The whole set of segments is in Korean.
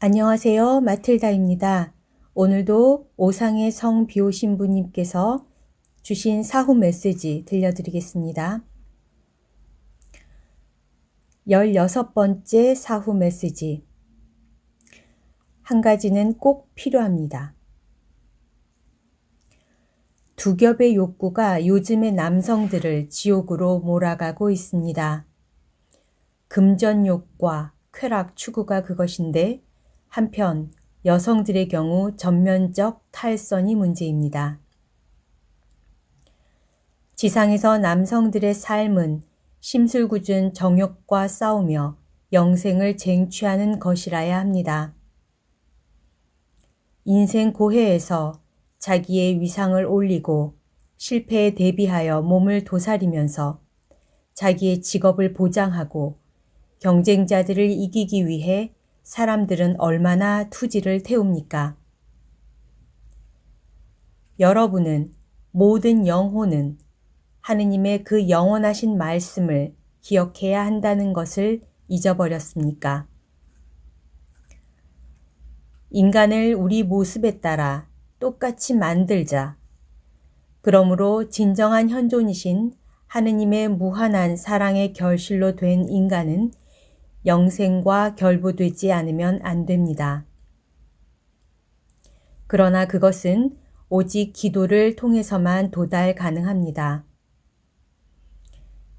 안녕하세요. 마틸다입니다. 오늘도 오상의 성 비오신부님께서 주신 사후 메시지 들려드리겠습니다. 16번째 사후 메시지. 한 가지는 꼭 필요합니다. 두 겹의 욕구가 요즘의 남성들을 지옥으로 몰아가고 있습니다. 금전욕과 쾌락 추구가 그것인데 한편 여성들의 경우 전면적 탈선이 문제입니다. 지상에서 남성들의 삶은 심술궂은 정욕과 싸우며 영생을 쟁취하는 것이라야 합니다. 인생 고해에서 자기의 위상을 올리고 실패에 대비하여 몸을 도사리면서 자기의 직업을 보장하고 경쟁자들을 이기기 위해 사람들은 얼마나 투지를 태웁니까? 여러분은 모든 영혼은 하느님의 그 영원하신 말씀을 기억해야 한다는 것을 잊어버렸습니까? 인간을 우리 모습에 따라 똑같이 만들자. 그러므로 진정한 현존이신 하느님의 무한한 사랑의 결실로 된 인간은 영생과 결부되지 않으면 안 됩니다. 그러나 그것은 오직 기도를 통해서만 도달 가능합니다.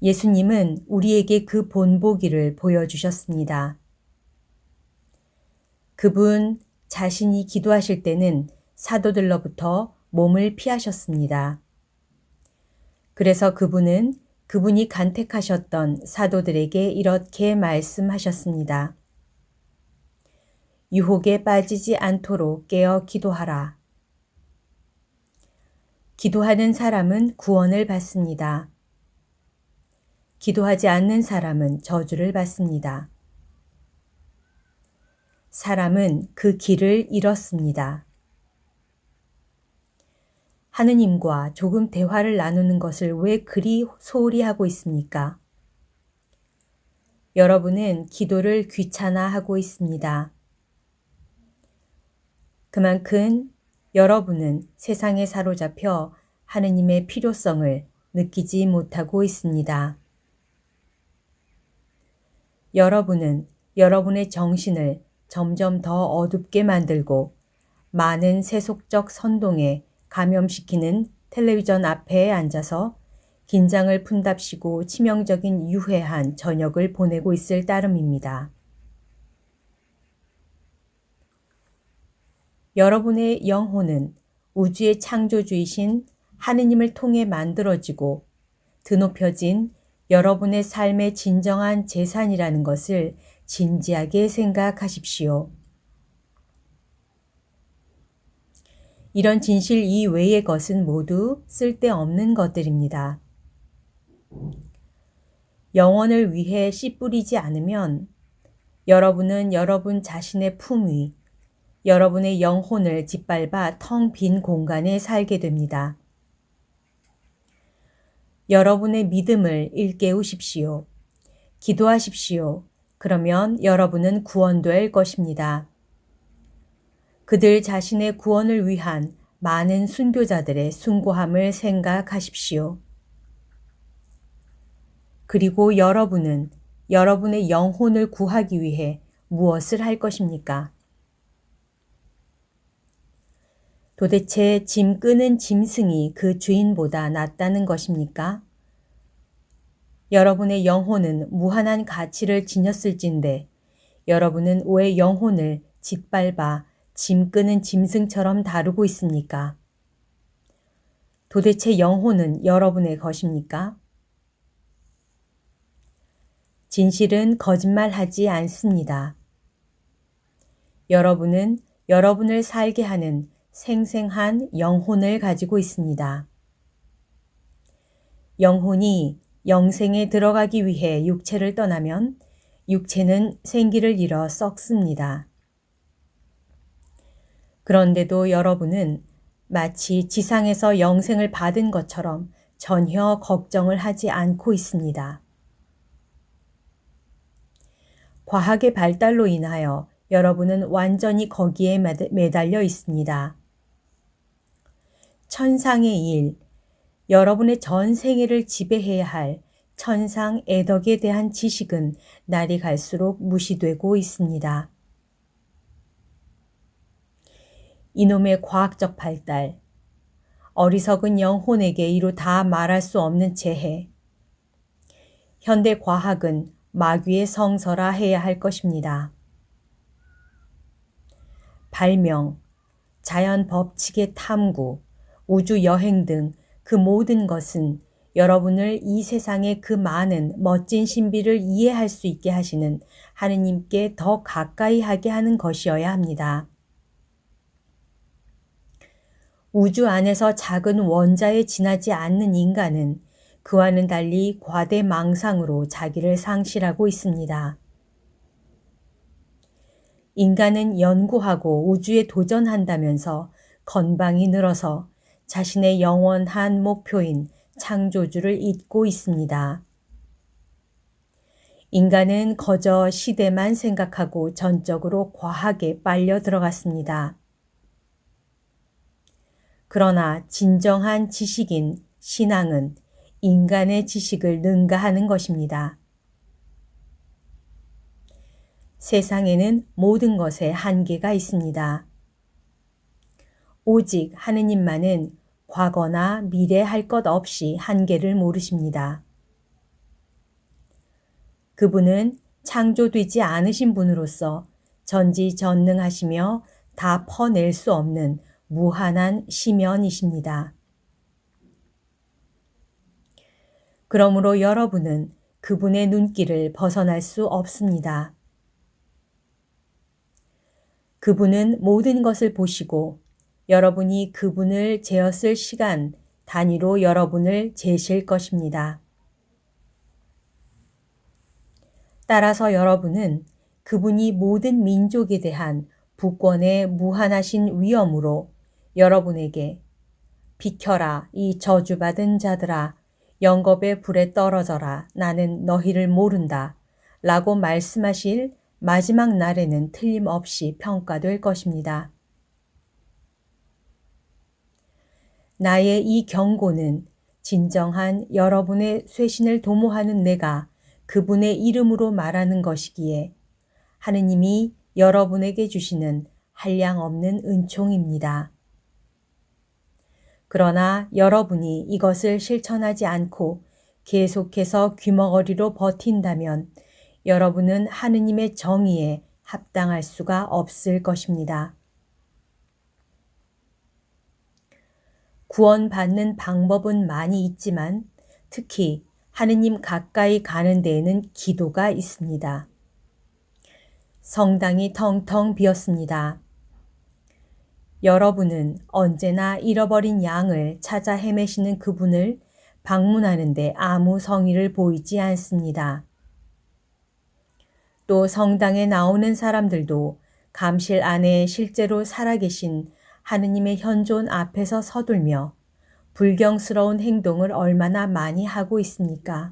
예수님은 우리에게 그 본보기를 보여주셨습니다. 그분 자신이 기도하실 때는 사도들로부터 몸을 피하셨습니다. 그래서 그분이 간택하셨던 사도들에게 이렇게 말씀하셨습니다. 유혹에 빠지지 않도록 깨어 기도하라. 기도하는 사람은 구원을 받습니다. 기도하지 않는 사람은 저주를 받습니다. 사람은 그 길을 잃었습니다. 하느님과 조금 대화를 나누는 것을 왜 그리 소홀히 하고 있습니까? 여러분은 기도를 귀찮아하고 있습니다. 그만큼 여러분은 세상에 사로잡혀 하느님의 필요성을 느끼지 못하고 있습니다. 여러분은 여러분의 정신을 점점 더 어둡게 만들고 많은 세속적 선동에 감염시키는 텔레비전 앞에 앉아서 긴장을 푼답시고 치명적인 유해한 저녁을 보내고 있을 따름입니다. 여러분의 영혼은 우주의 창조주이신 하느님을 통해 만들어지고 드높여진 여러분의 삶의 진정한 재산이라는 것을 진지하게 생각하십시오. 이런 진실 이외의 것은 모두 쓸데없는 것들입니다. 영혼을 위해 씨 뿌리지 않으면 여러분은 여러분 자신의 품 위, 여러분의 영혼을 짓밟아 텅 빈 공간에 살게 됩니다. 여러분의 믿음을 일깨우십시오. 기도하십시오. 그러면 여러분은 구원될 것입니다. 그들 자신의 구원을 위한 많은 순교자들의 숭고함을 생각하십시오. 그리고 여러분은 여러분의 영혼을 구하기 위해 무엇을 할 것입니까? 도대체 짐 끄는 짐승이 그 주인보다 낫다는 것입니까? 여러분의 영혼은 무한한 가치를 지녔을진데 여러분은 왜 영혼을 짓밟아 짐 끄는 짐승처럼 다루고 있습니까? 도대체 영혼은 여러분의 것입니까? 진실은 거짓말하지 않습니다. 여러분은 여러분을 살게 하는 생생한 영혼을 가지고 있습니다. 영혼이 영생에 들어가기 위해 육체를 떠나면 육체는 생기를 잃어 썩습니다. 그런데도 여러분은 마치 지상에서 영생을 받은 것처럼 전혀 걱정을 하지 않고 있습니다. 과학의 발달로 인하여 여러분은 완전히 거기에 매달려 있습니다. 천상의 일, 여러분의 전 생애를 지배해야 할 천상 애덕에 대한 지식은 날이 갈수록 무시되고 있습니다. 이놈의 과학적 발달, 어리석은 영혼에게 이루 다 말할 수 없는 재해. 현대 과학은 마귀의 성서라 해야 할 것입니다. 발명, 자연 법칙의 탐구, 우주 여행 등 그 모든 것은 여러분을 이 세상의 그 많은 멋진 신비를 이해할 수 있게 하시는 하느님께 더 가까이 하게 하는 것이어야 합니다. 우주 안에서 작은 원자에 지나지 않는 인간은 그와는 달리 과대망상으로 자기를 상실하고 있습니다. 인간은 연구하고 우주에 도전한다면서 건방이 늘어서 자신의 영원한 목표인 창조주를 잊고 있습니다. 인간은 거저 시대만 생각하고 전적으로 과학에 빨려 들어갔습니다. 그러나 진정한 지식인 신앙은 인간의 지식을 능가하는 것입니다. 세상에는 모든 것에 한계가 있습니다. 오직 하느님만은 과거나 미래 할 것 없이 한계를 모르십니다. 그분은 창조되지 않으신 분으로서 전지전능하시며 다 퍼낼 수 없는 무한한 시면이십니다. 그러므로 여러분은 그분의 눈길을 벗어날 수 없습니다. 그분은 모든 것을 보시고 여러분이 그분을 재었을 시간 단위로 여러분을 재실 것입니다. 따라서 여러분은 그분이 모든 민족에 대한 부권의 무한하신 위엄으로 여러분에게 비켜라 이 저주받은 자들아 영겁의 불에 떨어져라 나는 너희를 모른다 라고 말씀하실 마지막 날에는 틀림없이 평가될 것입니다. 나의 이 경고는 진정한 여러분의 쇄신을 도모하는 내가 그분의 이름으로 말하는 것이기에 하느님이 여러분에게 주시는 한량없는 은총입니다. 그러나 여러분이 이것을 실천하지 않고 계속해서 귀머거리로 버틴다면 여러분은 하느님의 정의에 합당할 수가 없을 것입니다. 구원받는 방법은 많이 있지만 특히 하느님 가까이 가는 데에는 기도가 있습니다. 성당이 텅텅 비었습니다. 여러분은 언제나 잃어버린 양을 찾아 헤매시는 그분을 방문하는데 아무 성의를 보이지 않습니다. 또 성당에 나오는 사람들도 감실 안에 실제로 살아계신 하느님의 현존 앞에서 서둘며 불경스러운 행동을 얼마나 많이 하고 있습니까?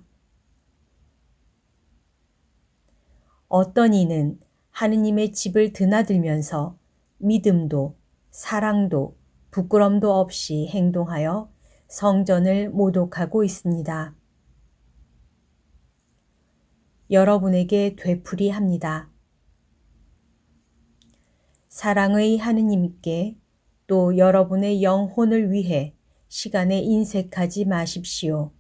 어떤 이는 하느님의 집을 드나들면서 믿음도 사랑도 부끄럼도 없이 행동하여 성전을 모독하고 있습니다. 여러분에게 되풀이합니다. 사랑의 하느님께 또 여러분의 영혼을 위해 시간에 인색하지 마십시오.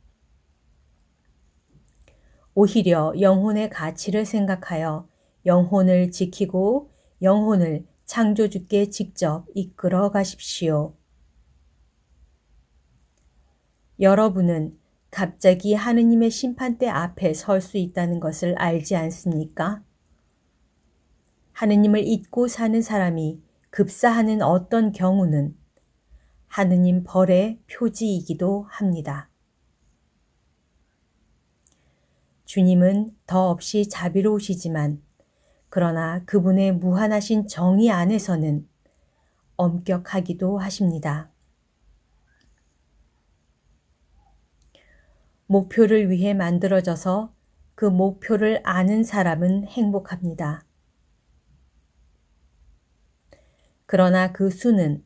오히려 영혼의 가치를 생각하여 영혼을 지키고 영혼을 창조주께 직접 이끌어 가십시오. 여러분은 갑자기 하느님의 심판대 앞에 설 수 있다는 것을 알지 않습니까? 하느님을 잊고 사는 사람이 급사하는 어떤 경우는 하느님 벌의 표지이기도 합니다. 주님은 더없이 자비로우시지만 그러나 그분의 무한하신 정의 안에서는 엄격하기도 하십니다. 목표를 위해 만들어져서 그 목표를 아는 사람은 행복합니다. 그러나 그 수는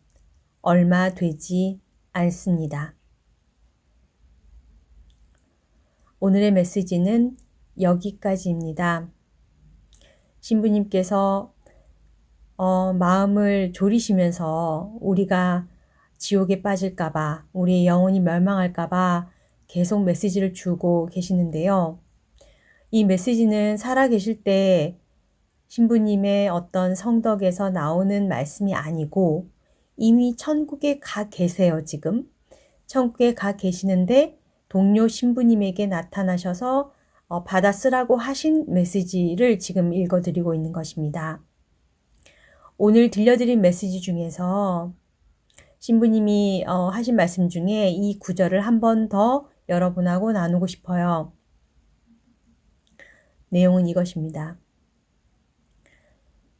얼마 되지 않습니다. 오늘의 메시지는 여기까지입니다. 신부님께서 마음을 졸이시면서 우리가 지옥에 빠질까봐, 우리의 영혼이 멸망할까봐 계속 메시지를 주고 계시는데요. 이 메시지는 살아계실 때 신부님의 어떤 성덕에서 나오는 말씀이 아니고 이미 천국에 가 계세요, 지금. 천국에 가 계시는데 동료 신부님에게 나타나셔서 받아 쓰라고 하신 메시지를 지금 읽어드리고 있는 것입니다. 오늘 들려드린 메시지 중에서 신부님이 하신 말씀 중에 이 구절을 한 번 더 여러분하고 나누고 싶어요. 내용은 이것입니다.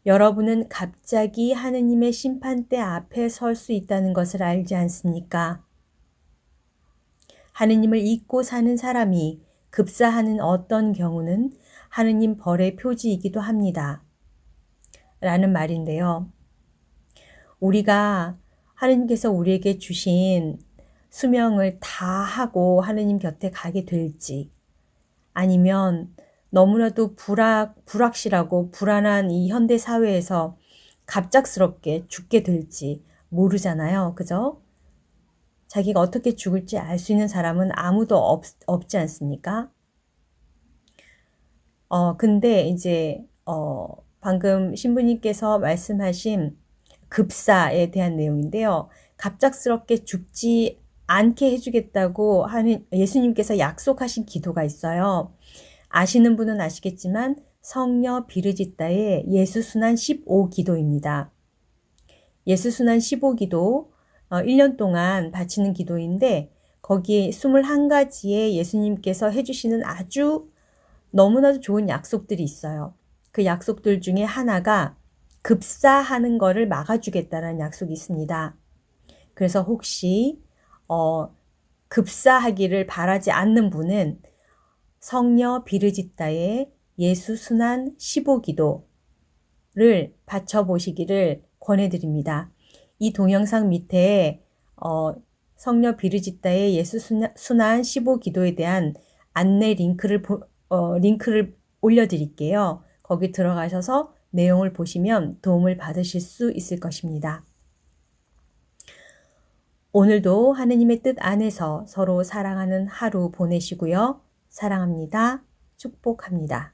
여러분은 갑자기 하느님의 심판대 앞에 설 수 있다는 것을 알지 않습니까? 하느님을 잊고 사는 사람이 급사하는 어떤 경우는 하느님 벌의 표지이기도 합니다. 라는 말인데요. 우리가 하느님께서 우리에게 주신 수명을 다 하고 하느님 곁에 가게 될지, 아니면 너무나도 불확실하고 불안한 이 현대 사회에서 갑작스럽게 죽게 될지 모르잖아요. 그죠? 자기가 어떻게 죽을지 알 수 있는 사람은 아무도 없지 않습니까? 근데 이제 방금 신부님께서 말씀하신 급사에 대한 내용인데요. 갑작스럽게 죽지 않게 해주겠다고 하는 예수님께서 약속하신 기도가 있어요. 아시는 분은 아시겠지만 성녀 비르지다의 예수순환 15기도입니다. 예수순환 15기도 1년 동안 바치는 기도인데 거기에 21가지의 예수님께서 해주시는 아주 너무나도 좋은 약속들이 있어요. 그 약속들 중에 하나가 급사하는 거를 막아주겠다는 약속이 있습니다. 그래서 혹시 급사하기를 바라지 않는 분은 성녀 비르지다의 예수순환 15기도를 바쳐보시기를 권해드립니다. 이 동영상 밑에 성녀 비르지다의 예수순환 15기도에 대한 안내 링크를 올려드릴게요. 거기 들어가셔서 내용을 보시면 도움을 받으실 수 있을 것입니다. 오늘도 하느님의 뜻 안에서 서로 사랑하는 하루 보내시고요. 사랑합니다. 축복합니다.